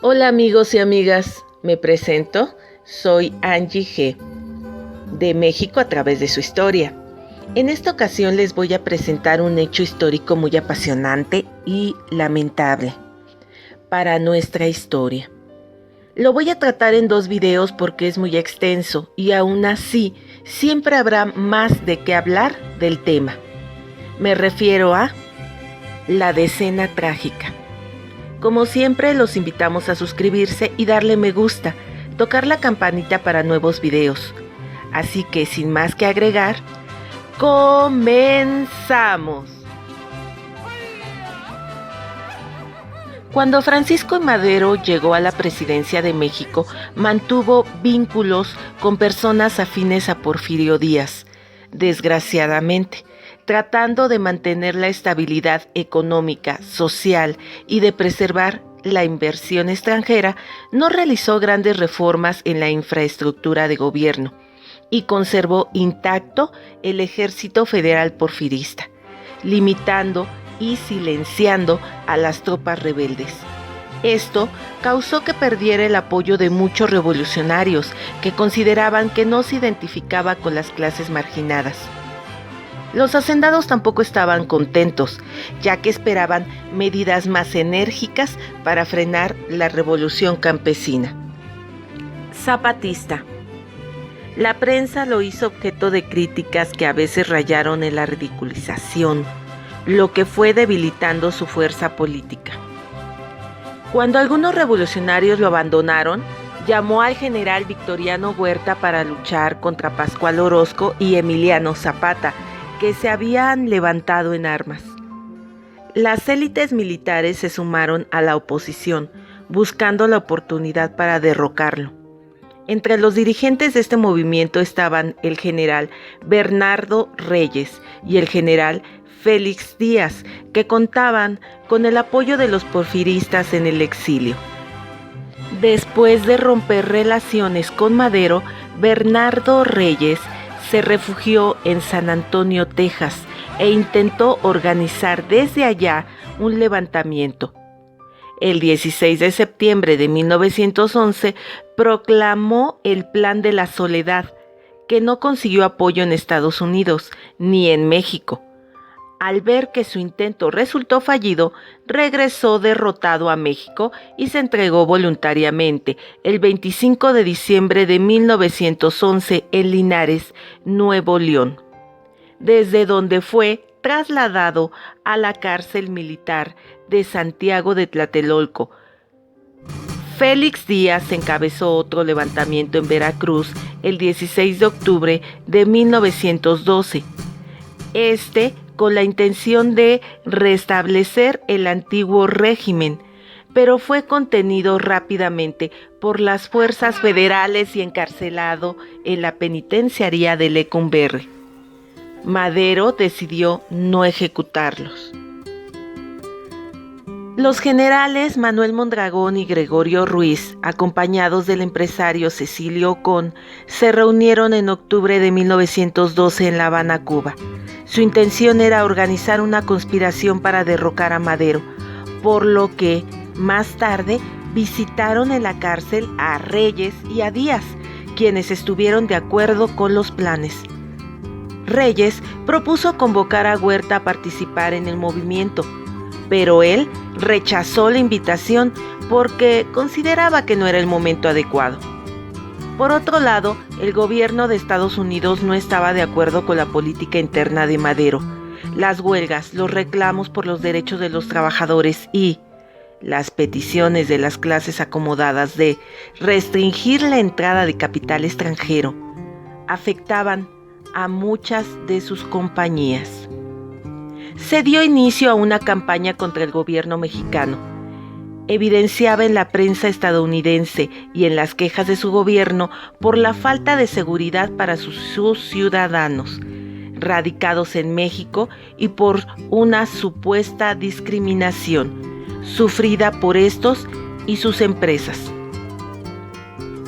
Hola amigos y amigas, me presento, soy Angie G, de México a través de su historia. En esta ocasión les voy a presentar un hecho histórico muy apasionante y lamentable para nuestra historia. Lo voy a tratar en 2 videos porque es muy extenso y aún así siempre habrá más de qué hablar del tema. Me refiero a la decena trágica. Como siempre, los invitamos a suscribirse y darle me gusta, tocar la campanita para nuevos videos. Así que sin más que agregar, ¡comenzamos! Cuando Francisco I. Madero llegó a la presidencia de México, mantuvo vínculos con personas afines a Porfirio Díaz. Desgraciadamente, tratando de mantener la estabilidad económica, social y de preservar la inversión extranjera, no realizó grandes reformas en la infraestructura de gobierno y conservó intacto el ejército federal porfirista, limitando y silenciando a las tropas rebeldes. Esto causó que perdiera el apoyo de muchos revolucionarios que consideraban que no se identificaba con las clases marginadas. Los hacendados tampoco estaban contentos, ya que esperaban medidas más enérgicas para frenar la revolución campesina. Zapatista. La prensa lo hizo objeto de críticas que a veces rayaron en la ridiculización, lo que fue debilitando su fuerza política. Cuando algunos revolucionarios lo abandonaron, llamó al general Victoriano Huerta para luchar contra Pascual Orozco y Emiliano Zapata, que se habían levantado en armas. Las élites militares se sumaron a la oposición, buscando la oportunidad para derrocarlo. Entre los dirigentes de este movimiento estaban el general Bernardo Reyes y el general Félix Díaz, que contaban con el apoyo de los porfiristas en el exilio. Después de romper relaciones con Madero, Bernardo Reyes se refugió en San Antonio, Texas, e intentó organizar desde allá un levantamiento. El 16 de septiembre de 1911 proclamó el Plan de la Soledad, que no consiguió apoyo en Estados Unidos ni en México. Al ver que su intento resultó fallido, regresó derrotado a México y se entregó voluntariamente el 25 de diciembre de 1911 en Linares, Nuevo León, desde donde fue trasladado a la cárcel militar de Santiago de Tlatelolco. Félix Díaz encabezó otro levantamiento en Veracruz el 16 de octubre de 1912. Con la intención de restablecer el antiguo régimen, pero fue contenido rápidamente por las fuerzas federales y encarcelado en la penitenciaría de Lecumberri. Madero decidió no ejecutarlos. Los generales Manuel Mondragón y Gregorio Ruiz, acompañados del empresario Cecilio Ocón, se reunieron en octubre de 1912 en La Habana, Cuba. Su intención era organizar una conspiración para derrocar a Madero, por lo que más tarde visitaron en la cárcel a Reyes y a Díaz, quienes estuvieron de acuerdo con los planes. Reyes propuso convocar a Huerta a participar en el movimiento, pero él rechazó la invitación porque consideraba que no era el momento adecuado. Por otro lado, el gobierno de Estados Unidos no estaba de acuerdo con la política interna de Madero, las huelgas, los reclamos por los derechos de los trabajadores y las peticiones de las clases acomodadas de restringir la entrada de capital extranjero afectaban a muchas de sus compañías. Se dio inicio a una campaña contra el gobierno mexicano. Evidenciaba en la prensa estadounidense y en las quejas de su gobierno por la falta de seguridad para sus ciudadanos radicados en México y por una supuesta discriminación sufrida por estos y sus empresas.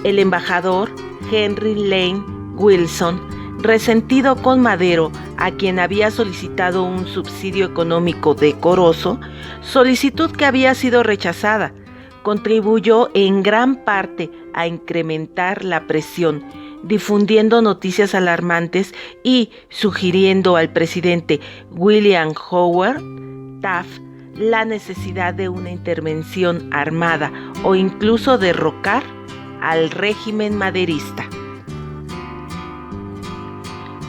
El embajador Henry Lane Wilson, resentido con Madero, a quien había solicitado un subsidio económico decoroso, solicitud que había sido rechazada, contribuyó en gran parte a incrementar la presión, difundiendo noticias alarmantes y sugiriendo al presidente William Howard Taft la necesidad de una intervención armada o incluso derrocar al régimen maderista.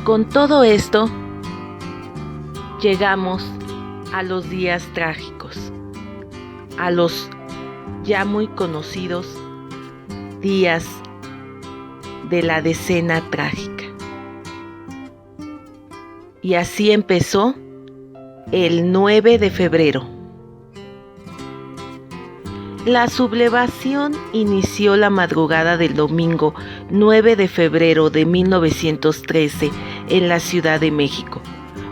Con todo esto, llegamos a los días trágicos, a los ya muy conocidos días de la decena trágica. Y así empezó el 9 de febrero. La sublevación inició la madrugada del domingo 9 de febrero de 1913 en la Ciudad de México,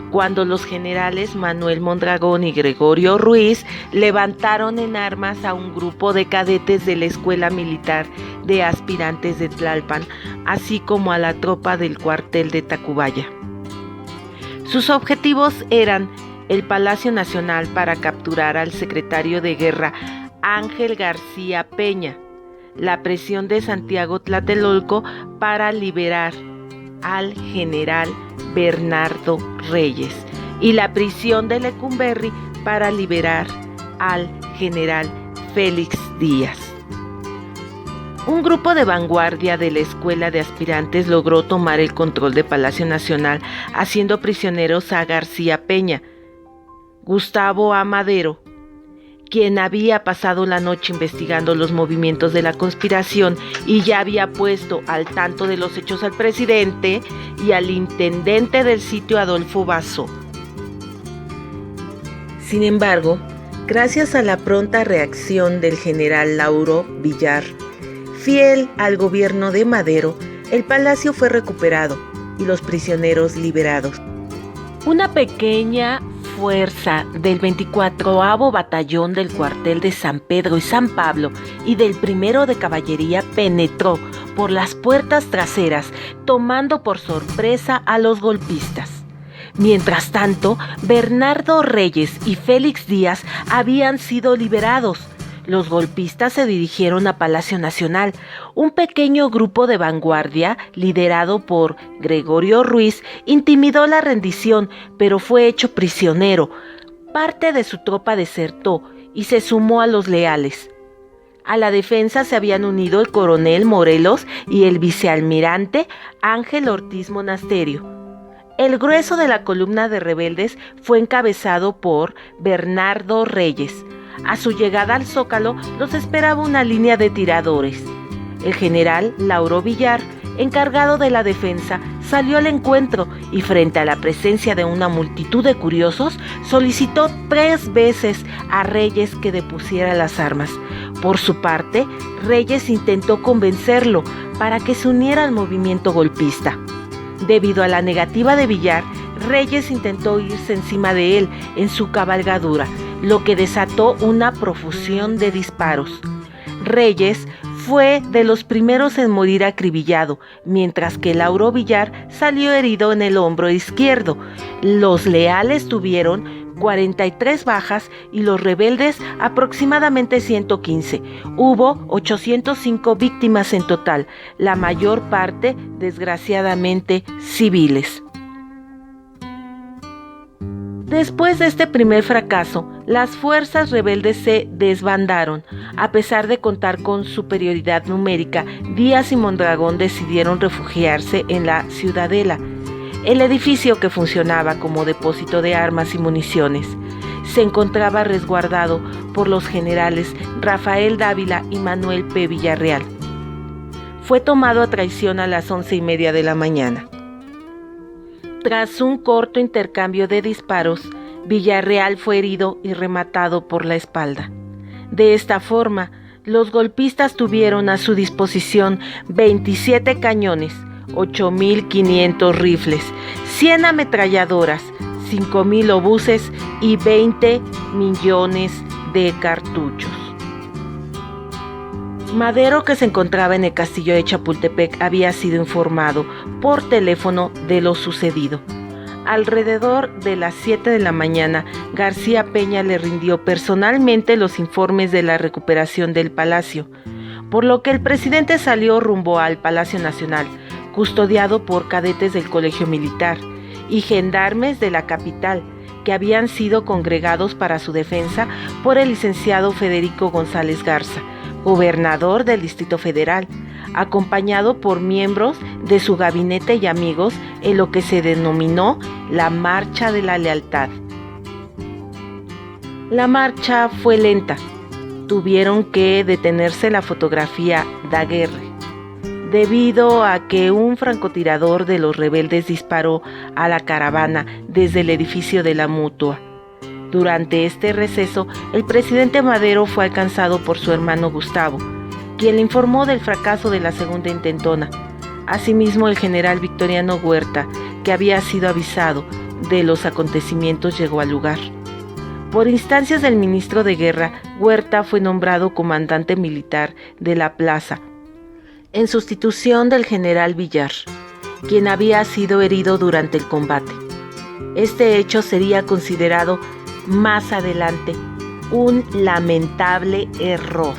cuando los generales Manuel Mondragón y Gregorio Ruiz levantaron en armas a un grupo de cadetes de la Escuela Militar de Aspirantes de Tlalpan, así como a la tropa del cuartel de Tacubaya. Sus objetivos eran el Palacio Nacional para capturar al secretario de Guerra Ángel García Peña, la prisión de Santiago Tlatelolco para liberar al general Bernardo Reyes y la prisión de Lecumberri para liberar al general Félix Díaz. Un grupo de vanguardia de la Escuela de Aspirantes logró tomar el control de Palacio Nacional, haciendo prisioneros a García Peña. Gustavo A. Madero, quien había pasado la noche investigando los movimientos de la conspiración y ya había puesto al tanto de los hechos al presidente y al intendente del sitio Adolfo Basso. Sin embargo, gracias a la pronta reacción del general Lauro Villar, fiel al gobierno de Madero, el palacio fue recuperado y los prisioneros liberados. Una pequeña fuerza del 24º Batallón del cuartel de San Pedro y San Pablo y del 1º de Caballería penetró por las puertas traseras, tomando por sorpresa a los golpistas. Mientras tanto, Bernardo Reyes y Félix Díaz habían sido liberados. Los golpistas se dirigieron a Palacio Nacional. Un pequeño grupo de vanguardia, liderado por Gregorio Ruiz, intimidó la rendición, pero fue hecho prisionero. Parte de su tropa desertó y se sumó a los leales. A la defensa se habían unido el coronel Morelos y el vicealmirante Ángel Ortiz Monasterio. El grueso de la columna de rebeldes fue encabezado por Bernardo Reyes. A su llegada al Zócalo los esperaba una línea de tiradores. El general Lauro Villar, encargado de la defensa, salió al encuentro y frente a la presencia de una multitud de curiosos, solicitó 3 veces a Reyes que depusiera las armas. Por su parte, Reyes intentó convencerlo para que se uniera al movimiento golpista. Debido a la negativa de Villar, Reyes intentó irse encima de él en su cabalgadura, lo que desató una profusión de disparos. Reyes fue de los primeros en morir acribillado, mientras que Lauro Villar salió herido en el hombro izquierdo. Los leales tuvieron 43 bajas y los rebeldes aproximadamente 115. Hubo 805 víctimas en total, la mayor parte, desgraciadamente, civiles. Después de este primer fracaso, las fuerzas rebeldes se desbandaron. A pesar de contar con superioridad numérica, Díaz y Mondragón decidieron refugiarse en la Ciudadela, el edificio que funcionaba como depósito de armas y municiones. Se encontraba resguardado por los generales Rafael Dávila y Manuel P. Villarreal. Fue tomado a traición a las 11:30 de la mañana. Tras un corto intercambio de disparos, Villarreal fue herido y rematado por la espalda. De esta forma, los golpistas tuvieron a su disposición 27 cañones, 8.500 rifles, 100 ametralladoras, 5.000 obuses y 20 millones de cartuchos. Madero, que se encontraba en el castillo de Chapultepec, había sido informado por teléfono de lo sucedido. Alrededor de las 7 de la mañana, García Peña le rindió personalmente los informes de la recuperación del palacio, por lo que el presidente salió rumbo al Palacio Nacional, custodiado por cadetes del Colegio Militar y gendarmes de la capital, que habían sido congregados para su defensa por el licenciado Federico González Garza, gobernador del Distrito Federal, acompañado por miembros de su gabinete y amigos en lo que se denominó la Marcha de la Lealtad. La marcha fue lenta. Tuvieron que detenerse la fotografía Daguerre, debido a que un francotirador de los rebeldes disparó a la caravana desde el edificio de la Mutua. Durante este receso, el presidente Madero fue alcanzado por su hermano Gustavo, quien le informó del fracaso de la segunda intentona. Asimismo, el general Victoriano Huerta, que había sido avisado de los acontecimientos, llegó al lugar. Por instancias del ministro de Guerra, Huerta fue nombrado comandante militar de la plaza, en sustitución del general Villar, quien había sido herido durante el combate. Este hecho sería considerado más adelante un lamentable error.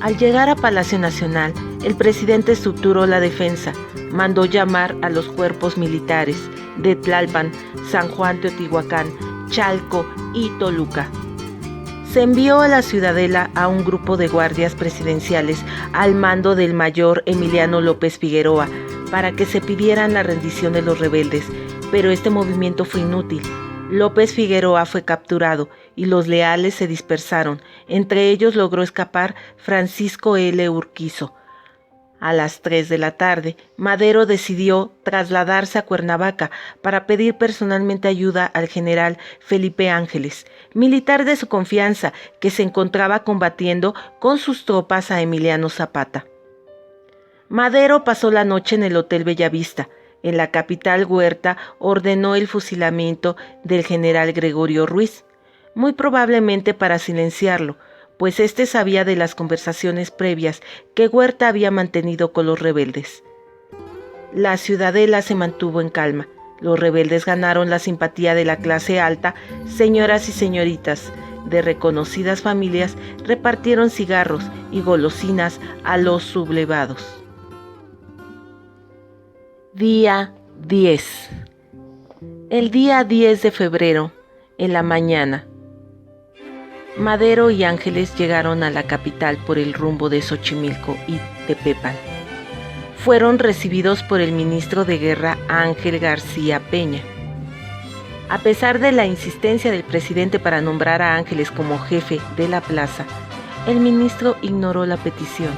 Al llegar a Palacio Nacional, el presidente estructuró la defensa, mandó llamar a los cuerpos militares de Tlalpan, San Juan Teotihuacán, Chalco y Toluca. Se envió a la ciudadela a un grupo de guardias presidenciales al mando del mayor Emiliano López Figueroa para que se pidieran la rendición de los rebeldes, pero este movimiento fue inútil. López Figueroa fue capturado y los leales se dispersaron. Entre ellos logró escapar Francisco L. Urquizo. A las 3 de la tarde, Madero decidió trasladarse a Cuernavaca para pedir personalmente ayuda al general Felipe Ángeles, militar de su confianza, que se encontraba combatiendo con sus tropas a Emiliano Zapata. Madero pasó la noche en el Hotel Bellavista. En la capital, Huerta ordenó el fusilamiento del general Gregorio Ruiz, muy probablemente para silenciarlo, pues éste sabía de las conversaciones previas que Huerta había mantenido con los rebeldes. La ciudadela se mantuvo en calma. Los rebeldes ganaron la simpatía de la clase alta. Señoras y señoritas de reconocidas familias repartieron cigarros y golosinas a los sublevados. Día 10. El día 10 de febrero, en la mañana, Madero y Ángeles llegaron a la capital por el rumbo de Xochimilco y Tepepan. Fueron recibidos por el ministro de Guerra Ángel García Peña. A pesar de la insistencia del presidente para nombrar a Ángeles como jefe de la plaza, el ministro ignoró la petición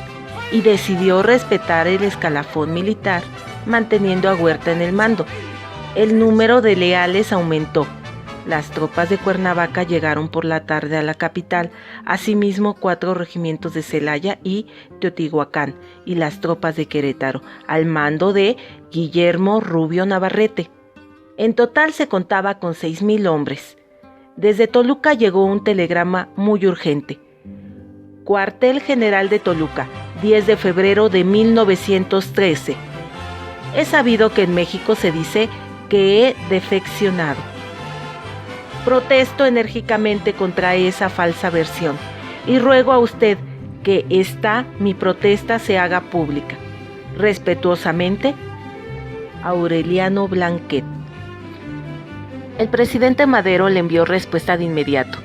y decidió respetar el escalafón militar, manteniendo a Huerta en el mando. El número de leales aumentó. Las tropas de Cuernavaca llegaron por la tarde a la capital, asimismo 4 regimientos de Celaya y Teotihuacán y las tropas de Querétaro, al mando de Guillermo Rubio Navarrete. En total se contaba con 6,000 hombres. Desde Toluca llegó un telegrama muy urgente. Cuartel General de Toluca, 10 de febrero de 1913. Es sabido que en México se dice que he defeccionado. Protesto enérgicamente contra esa falsa versión y ruego a usted que mi protesta se haga pública. Respetuosamente, Aureliano Blanquet. El presidente Madero le envió respuesta de inmediato.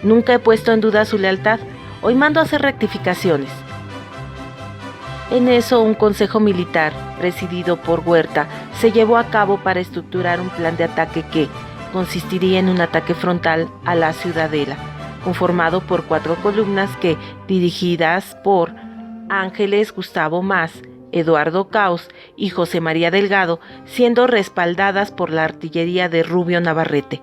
Nunca he puesto en duda su lealtad. Hoy mando a hacer rectificaciones. En eso, un consejo militar, presidido por Huerta, se llevó a cabo para estructurar un plan de ataque que consistiría en un ataque frontal a la ciudadela, conformado por 4 columnas que, dirigidas por Ángeles Gustavo Mas, Eduardo Caos y José María Delgado, siendo respaldadas por la artillería de Rubio Navarrete.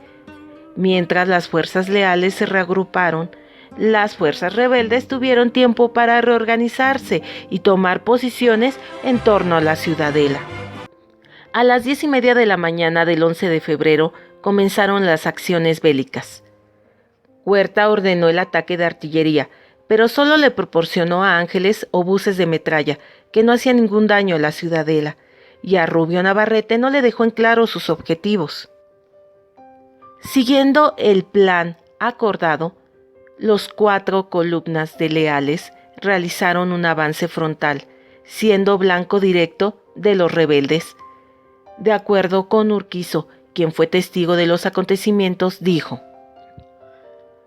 Mientras las fuerzas leales se reagruparon, las fuerzas rebeldes tuvieron tiempo para reorganizarse y tomar posiciones en torno a la ciudadela. A las 10:30 de la mañana del 11 de febrero comenzaron las acciones bélicas. Huerta ordenó el ataque de artillería, pero solo le proporcionó a Ángeles obuses de metralla, que no hacían ningún daño a la ciudadela, y a Rubio Navarrete no le dejó en claro sus objetivos. Siguiendo el plan acordado, los 4 columnas de leales realizaron un avance frontal, siendo blanco directo de los rebeldes. De acuerdo con Urquizo, quien fue testigo de los acontecimientos, dijo: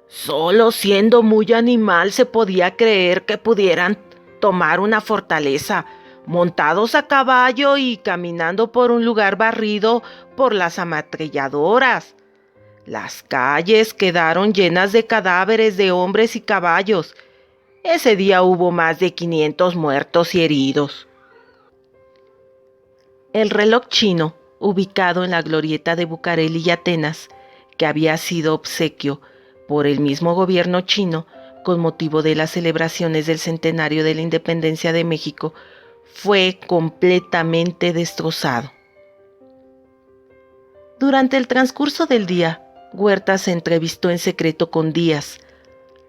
«Solo siendo muy animal se podía creer que pudieran tomar una fortaleza, montados a caballo y caminando por un lugar barrido por las ametralladoras. Las calles quedaron llenas de cadáveres de hombres y caballos. Ese día hubo más de 500 muertos y heridos». El reloj chino, ubicado en la glorieta de Bucareli y Atenas, que había sido obsequio por el mismo gobierno chino con motivo de las celebraciones del centenario de la independencia de México, fue completamente destrozado. Durante el transcurso del día, Huerta se entrevistó en secreto con Díaz,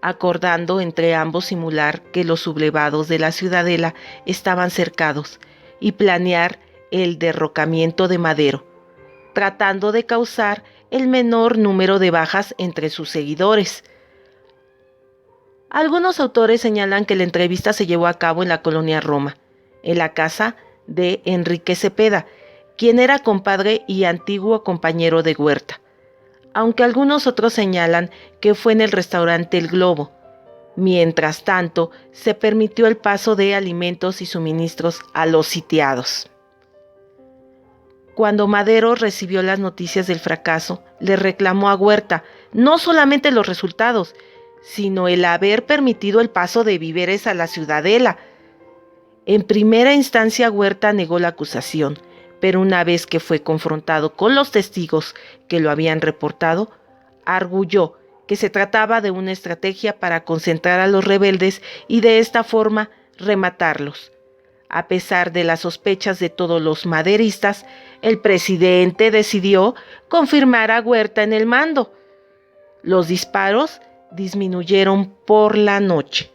acordando entre ambos simular que los sublevados de la ciudadela estaban cercados y planear el derrocamiento de Madero, tratando de causar el menor número de bajas entre sus seguidores. Algunos autores señalan que la entrevista se llevó a cabo en la colonia Roma, en la casa de Enrique Cepeda, quien era compadre y antiguo compañero de Huerta, aunque algunos otros señalan que fue en el restaurante El Globo. Mientras tanto, se permitió el paso de alimentos y suministros a los sitiados. Cuando Madero recibió las noticias del fracaso, le reclamó a Huerta no solamente los resultados, sino el haber permitido el paso de víveres a la ciudadela. En primera instancia, Huerta negó la acusación, pero una vez que fue confrontado con los testigos que lo habían reportado, arguyó que se trataba de una estrategia para concentrar a los rebeldes y de esta forma rematarlos. A pesar de las sospechas de todos los maderistas, el presidente decidió confirmar a Huerta en el mando. Los disparos disminuyeron por la noche.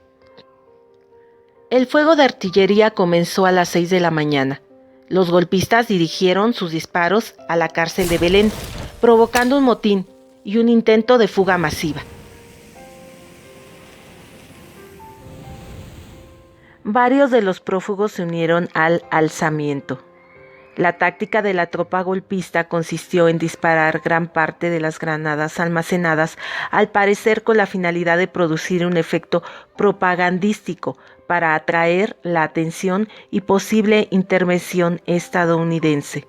El fuego de artillería comenzó a las 6 de la mañana. Los golpistas dirigieron sus disparos a la cárcel de Belén, provocando un motín y un intento de fuga masiva. Varios de los prófugos se unieron al alzamiento. La táctica de la tropa golpista consistió en disparar gran parte de las granadas almacenadas, al parecer con la finalidad de producir un efecto propagandístico para atraer la atención y posible intervención estadounidense.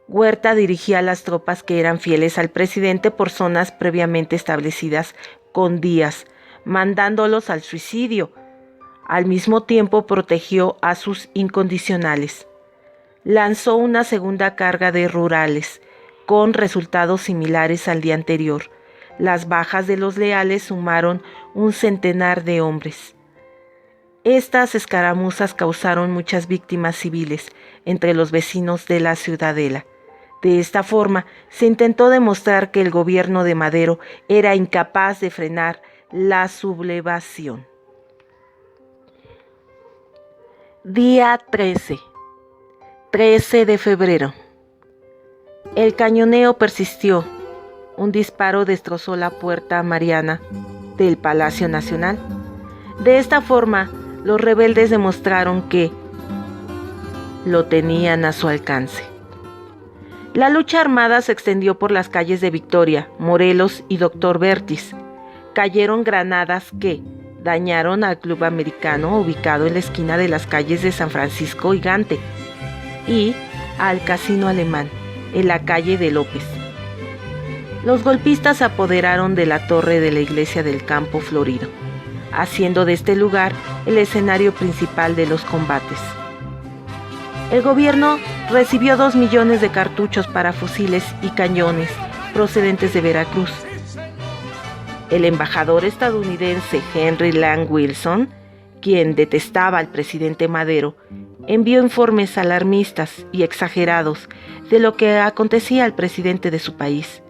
Huerta dirigía a las tropas que eran fieles al presidente por zonas previamente establecidas con Díaz, mandándolos al suicidio. Al mismo tiempo protegió a sus incondicionales. Lanzó una segunda carga de rurales, con resultados similares al día anterior. Las bajas de los leales sumaron 100 de hombres. Estas escaramuzas causaron muchas víctimas civiles entre los vecinos de la ciudadela. De esta forma, se intentó demostrar que el gobierno de Madero era incapaz de frenar la sublevación. Día 13 de febrero. El cañoneo persistió. Un disparo destrozó la puerta mariana del Palacio Nacional. De esta forma, los rebeldes demostraron que lo tenían a su alcance. La lucha armada se extendió por las calles de Victoria, Morelos y Doctor Bertis. Cayeron granadas que dañaron al Club Americano, ubicado en la esquina de las calles de San Francisco y Gante, y al Casino Alemán, en la calle de López. Los golpistas se apoderaron de la torre de la iglesia del Campo Florido, haciendo de este lugar el escenario principal de los combates. El gobierno recibió 2 millones de cartuchos para fusiles y cañones procedentes de Veracruz. El embajador estadounidense Henry Lang Wilson, quien detestaba al presidente Madero, envió informes alarmistas y exagerados de lo que acontecía al presidente de su país,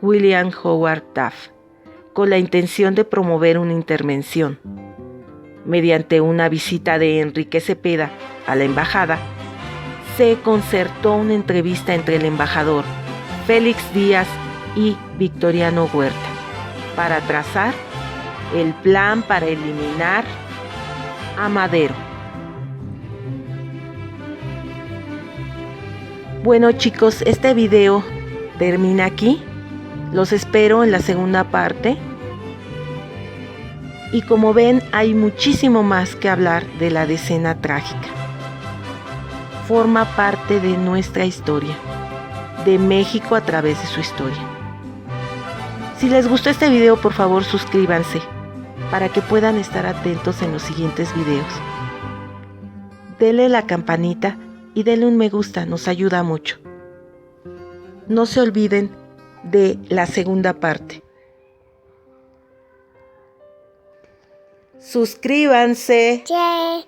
William Howard Taft, con la intención de promover una intervención. Mediante una visita de Enrique Cepeda a la embajada, se concertó una entrevista entre el embajador Félix Díaz y Victoriano Huerta para trazar el plan para eliminar a Madero. Bueno chicos, este video termina aquí. Los espero en la segunda parte. Y como ven, hay muchísimo más que hablar de la decena trágica. Forma parte de nuestra historia, de México a través de su historia. Si les gustó este video, por favor suscríbanse para que puedan estar atentos en los siguientes videos. Denle la campanita y denle un me gusta, nos ayuda mucho. No se olviden de la segunda parte. Suscríbanse. Chao.